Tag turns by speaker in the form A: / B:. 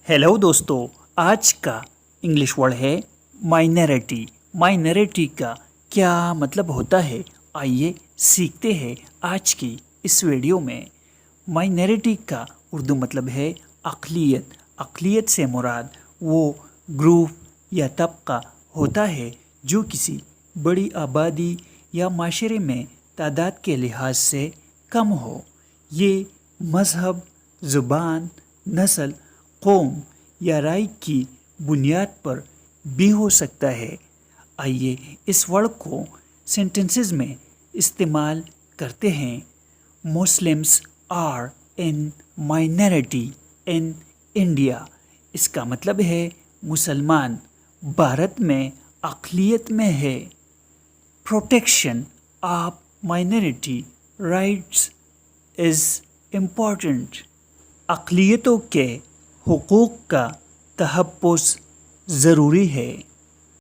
A: Hello दोस्तों, आज का इंग्लिश वर्ड है माइनॉरिटी। माइनॉरिटी का क्या मतलब होता है, आइए सीखते हैं आज की इस वीडियो में। माइनॉरिटी का उर्दू मतलब है अक़लियत। अक़लियत से मुराद वो ग्रुप या तबका होता है जो किसी बड़ी आबादी या माशरे में तादाद के लिहाज से कम हो। ये मज़हब, ज़ुबान, नस्ल, कौम या राय की बुनियाद पर भी हो सकता है। आइए इस वर्ड को सेंटेंसेस में इस्तेमाल करते हैं। Muslims are in minority in India. इसका मतलब है मुसलमान भारत में अक़लियत में है। Protection of minority rights is important. अक़लियतों के हुकूक़ का तहफ़्फ़ुज़ ज़रूरी है।